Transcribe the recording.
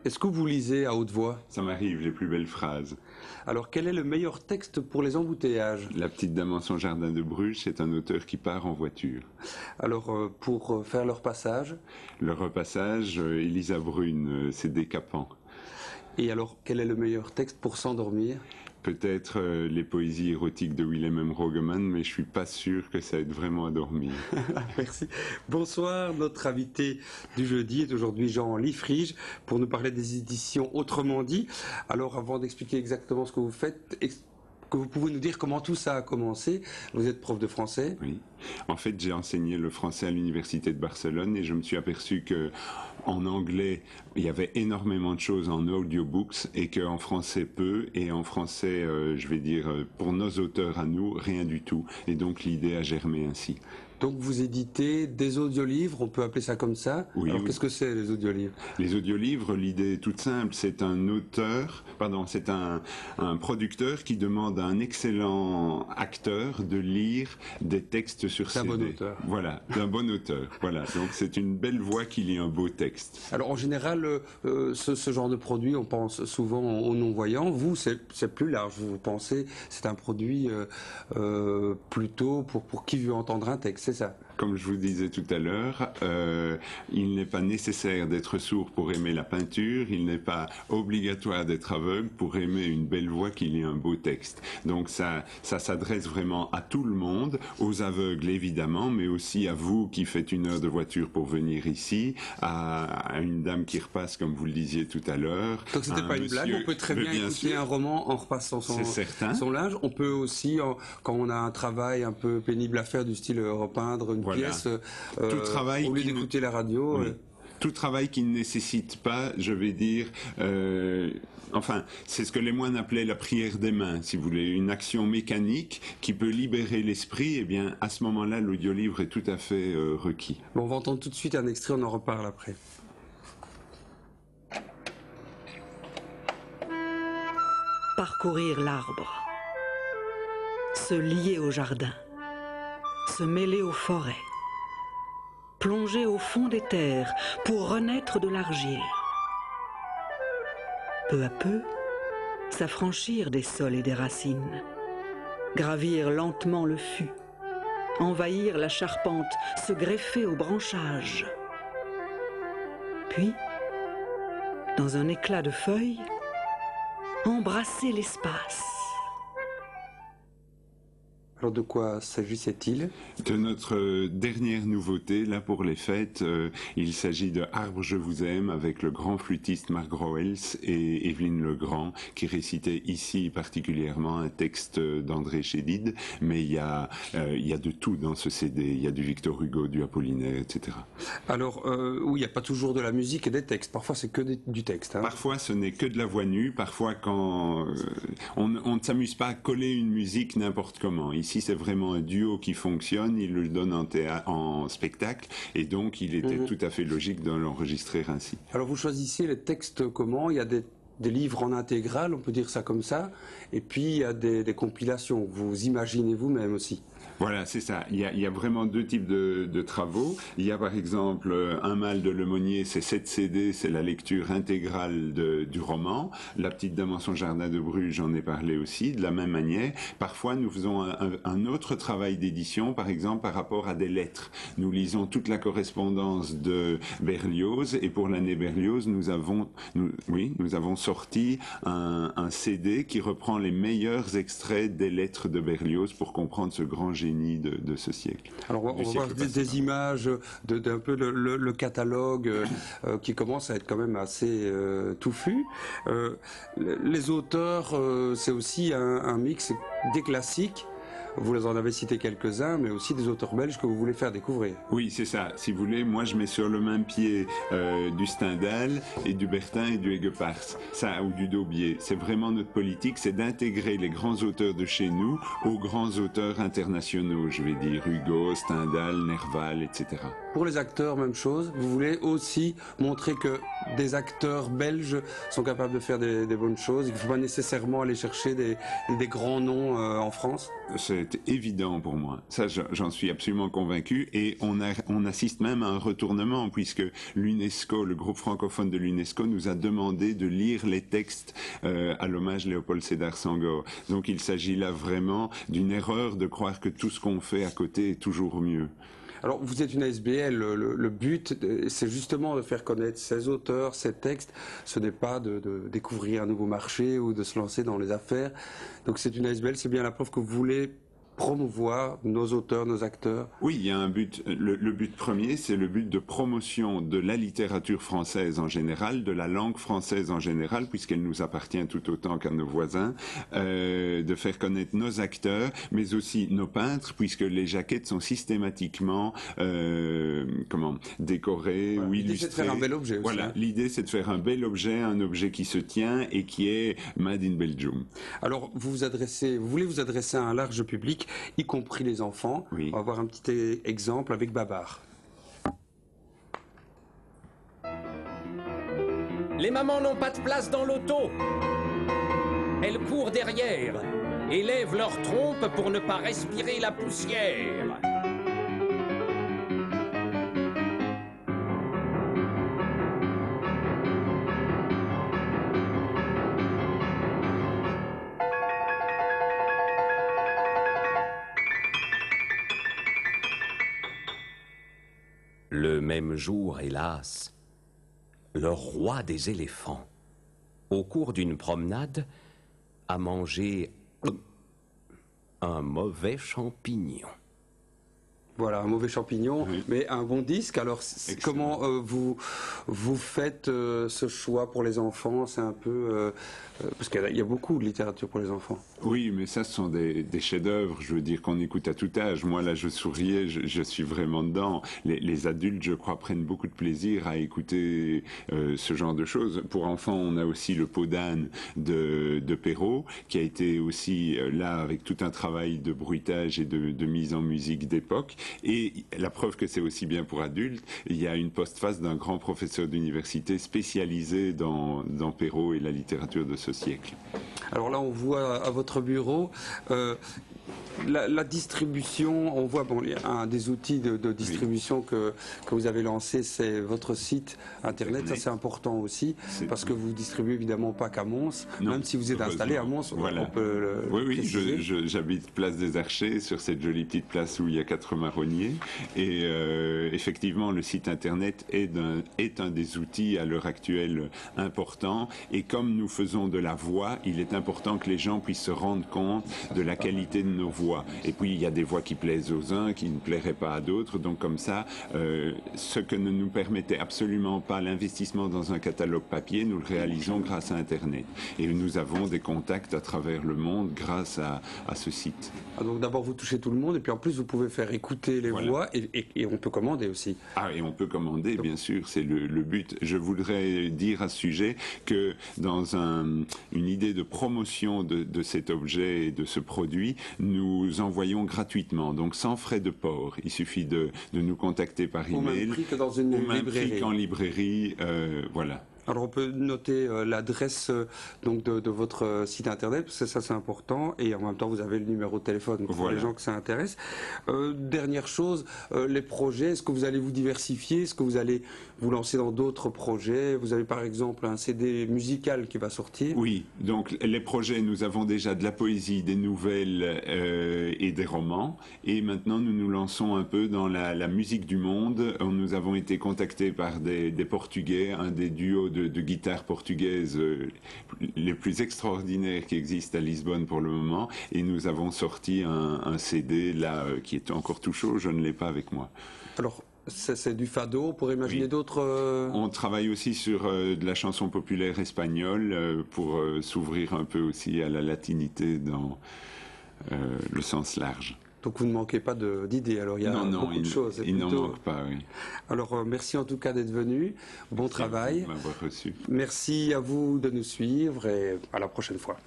Est-ce que vous lisez à haute voix? Ça m'arrive, les plus belles phrases. Alors, quel est le meilleur texte pour les embouteillages? La petite dame en son jardin de Bruges, c'est un auteur qui part en voiture. Alors, pour faire leur passage? Le repassage, Elisa Brune, c'est décapant. Et alors, quel est le meilleur texte pour s'endormir? Peut-être les poésies érotiques de Willem M. Rogeman, mais je suis pas sûr que ça aide vraiment à dormir. Merci. Bonsoir, notre invité du jeudi est aujourd'hui Jean Liefrige pour nous parler des éditions Autrement dit. Alors, avant d'expliquer exactement ce que vous faites, que vous pouvez nous dire comment tout ça a commencé. Vous êtes prof de français. Oui. En fait, j'ai enseigné le français à l'université de Barcelone et je me suis aperçu que en anglais, il y avait énormément de choses en audiobooks et qu'en français peu, et en français, je vais dire, pour nos auteurs à nous, rien du tout. Et donc l'idée a germé ainsi. Donc vous éditez des audiolivres, on peut appeler ça comme ça. Oui, alors oui. Qu'est-ce que c'est les audiolivres? Les audiolivres, l'idée est toute simple, c'est un auteur, c'est un producteur qui demande à un excellent acteur de lire des textes sur CD. D'un bon auteur. Voilà, d'un bon auteur. Voilà, donc c'est une belle voix qui lit un beau texte. Alors en général, ce genre de produit, on pense souvent aux non-voyants. Vous, c'est plus large. Vous pensez, c'est un produit plutôt pour qui veut entendre un texte. C'est ça. Comme je vous disais tout à l'heure, il n'est pas nécessaire d'être sourd pour aimer la peinture, il n'est pas obligatoire d'être aveugle pour aimer une belle voix qui lit un beau texte. Donc ça s'adresse vraiment à tout le monde, aux aveugles évidemment, mais aussi à vous qui faites une heure de voiture pour venir ici, à une dame qui repasse comme vous le disiez tout à l'heure. Donc c'était pas une blague, on peut très bien écouter un roman en repassant son linge. On peut aussi, quand on a un travail un peu pénible à faire du style repeindre une pièce, tout travail au lieu d'écouter la radio. Oui. Tout travail qui ne nécessite pas, je vais dire, c'est ce que les moines appelaient la prière des mains, si vous voulez, une action mécanique qui peut libérer l'esprit, et bien à ce moment-là, l'audiolivre est tout à fait requis. Bon, on va entendre tout de suite un extrait, on en reparle après. Parcourir l'arbre, se lier au jardin, se mêler aux forêts, plonger au fond des terres pour renaître de l'argile. Peu à peu, s'affranchir des sols et des racines, gravir lentement le fût, envahir la charpente, se greffer aux branchages. Puis, dans un éclat de feuilles, embrasser l'espace. Alors de quoi s'agissait-il? De notre dernière nouveauté, là pour les fêtes, il s'agit de Arbre je vous aime avec le grand flûtiste Marc Groels et Evelyne Legrand qui récitait ici particulièrement un texte d'André Chédid, mais il y a de tout dans ce CD, il y a du Victor Hugo, du Apollinaire, etc. Alors oui, il n'y a pas toujours de la musique et des textes, parfois c'est que du texte. Hein. Parfois ce n'est que de la voix nue, parfois quand on ne s'amuse pas à coller une musique n'importe comment. Ici, c'est vraiment un duo qui fonctionne, il le donne en spectacle, et donc il était tout à fait logique de l'enregistrer ainsi. Alors vous choisissez les textes comment? Il y a des livres en intégrale, on peut dire ça comme ça, et puis il y a des compilations, vous imaginez vous-même aussi. Voilà, c'est ça. Il y a vraiment deux types de travaux. Il y a par exemple Un mal de l'aumônier, c'est 7 CD, c'est la lecture intégrale du roman. La petite dame en son jardin de Bruges, j'en ai parlé aussi. De la même manière, parfois nous faisons un autre travail d'édition, par exemple par rapport à des lettres. Nous lisons toute la correspondance de Berlioz, et pour l'année Berlioz, nous avons sorti un CD qui reprend les meilleurs extraits des lettres de Berlioz pour comprendre ce grand génie de ce siècle. Alors on va voir des images d'un peu le catalogue qui commence à être quand même assez touffu. Les auteurs, c'est aussi un mix des classiques. Vous en avez cité quelques-uns, mais aussi des auteurs belges que vous voulez faire découvrir. Oui, c'est ça. Si vous voulez, moi je mets sur le même pied du Stendhal et du Bertin et du Aiguepars, ça, ou du Daubier. C'est vraiment notre politique, c'est d'intégrer les grands auteurs de chez nous aux grands auteurs internationaux, je vais dire Hugo, Stendhal, Nerval, etc. Pour les acteurs, même chose. Vous voulez aussi montrer que des acteurs belges sont capables de faire des bonnes choses, et qu'il ne faut pas nécessairement aller chercher des grands noms en France. C'est c'est évident pour moi. Ça, j'en suis absolument convaincu. Et on assiste même à un retournement, puisque l'UNESCO, le groupe francophone de l'UNESCO, nous a demandé de lire les textes à l'hommage Léopold Sédar Senghor. Donc il s'agit là vraiment d'une erreur de croire que tout ce qu'on fait à côté est toujours mieux. Alors, vous êtes une ASBL, le but, c'est justement de faire connaître ces auteurs, ces textes. Ce n'est pas de découvrir un nouveau marché ou de se lancer dans les affaires. Donc, c'est une ASBL, c'est bien la preuve que vous voulez promouvoir nos auteurs, nos acteurs. Oui, il y a un but. Le but premier, c'est le but de promotion de la littérature française en général, de la langue française en général, puisqu'elle nous appartient tout autant qu'à nos voisins, de faire connaître nos acteurs, mais aussi nos peintres, puisque les jaquettes sont systématiquement décorées ou illustrées. L'idée, c'est de faire un bel objet aussi. Voilà, l'idée, c'est de faire un bel objet, un objet qui se tient et qui est made in Belgium. Alors, vous voulez vous adresser à un large public, y compris les enfants. Oui. On va voir un petit exemple avec Babar. Les mamans n'ont pas de place dans l'auto. Elles courent derrière et lèvent leur trompe pour ne pas respirer la poussière. Le même jour, hélas, le roi des éléphants, au cours d'une promenade, a mangé un mauvais champignon. Voilà, un mauvais champignon, oui. Mais un bon disque. Alors, comment vous faites ce choix pour les enfants? C'est un peu... parce qu'il y a beaucoup de littérature pour les enfants. Oui, mais ça, ce sont des chefs-d'œuvre, je veux dire, qu'on écoute à tout âge. Moi, là, je souriais, je suis vraiment dedans. Les adultes, je crois, prennent beaucoup de plaisir à écouter ce genre de choses. Pour enfants, on a aussi le Peau d'âne de Perrault, qui a été aussi là avec tout un travail de bruitage et de mise en musique d'époque. Et la preuve que c'est aussi bien pour adultes, il y a une postface d'un grand professeur d'université spécialisé dans Perrault et la littérature de ce siècle. Alors là, on voit à votre bureau la distribution. On voit, bon, un des outils de distribution que vous avez lancé, c'est votre site internet. Ça, c'est important aussi, parce que vous distribuez évidemment pas qu'à Mons. Non, même si vous êtes installé à Mons, voilà. On peut le Oui, préciser. j'habite place des Archers, sur cette jolie petite place où il y a 4 marronniers. Et effectivement, le site internet est un des outils à l'heure actuelle importants. Et comme nous faisons de la voix, il est important que les gens puissent se rendre compte de la qualité de nos voix. Et puis, il y a des voix qui plaisent aux uns, qui ne plairaient pas à d'autres. Donc, comme ça, ce que ne nous permettait absolument pas l'investissement dans un catalogue papier, nous le réalisons grâce à Internet. Et nous avons des contacts à travers le monde grâce à ce site. Ah, donc, d'abord, vous touchez tout le monde, et puis en plus, vous pouvez faire écouter les voix, et on peut commander aussi. Ah, et on peut commander, bien sûr, c'est le but. Je voudrais dire à ce sujet que dans une idée de promotion de cet objet et de ce produit, nous envoyons gratuitement, donc sans frais de port. Il suffit de nous contacter par email. Au même prix que dans une librairie. Au même prix qu'en librairie, voilà. Alors on peut noter l'adresse donc de votre site internet, parce que ça c'est important, et en même temps vous avez le numéro de téléphone pour les gens que ça intéresse. Dernière chose, les projets, est-ce que vous allez vous diversifier? Est-ce que vous allez vous lancer dans d'autres projets? Vous avez par exemple un CD musical qui va sortir. Oui, donc les projets, nous avons déjà de la poésie, des nouvelles et des romans, et maintenant nous nous lançons un peu dans la musique du monde. Nous avons été contactés par des Portugais, un des duos de guitare portugaise les plus extraordinaires qui existent à Lisbonne pour le moment, et nous avons sorti un CD là qui est encore tout chaud, je ne l'ai pas avec moi. Alors c'est du fado, on pourrait imaginer d'autres... On travaille aussi sur de la chanson populaire espagnole pour s'ouvrir un peu aussi à la latinité dans le sens large. Donc vous ne manquez pas d'idées, alors il y a beaucoup de choses. Il n'en manque pas, oui. Alors merci en tout cas d'être venu, bon travail. Merci de m'avoir reçu. Merci à vous de nous suivre et à la prochaine fois.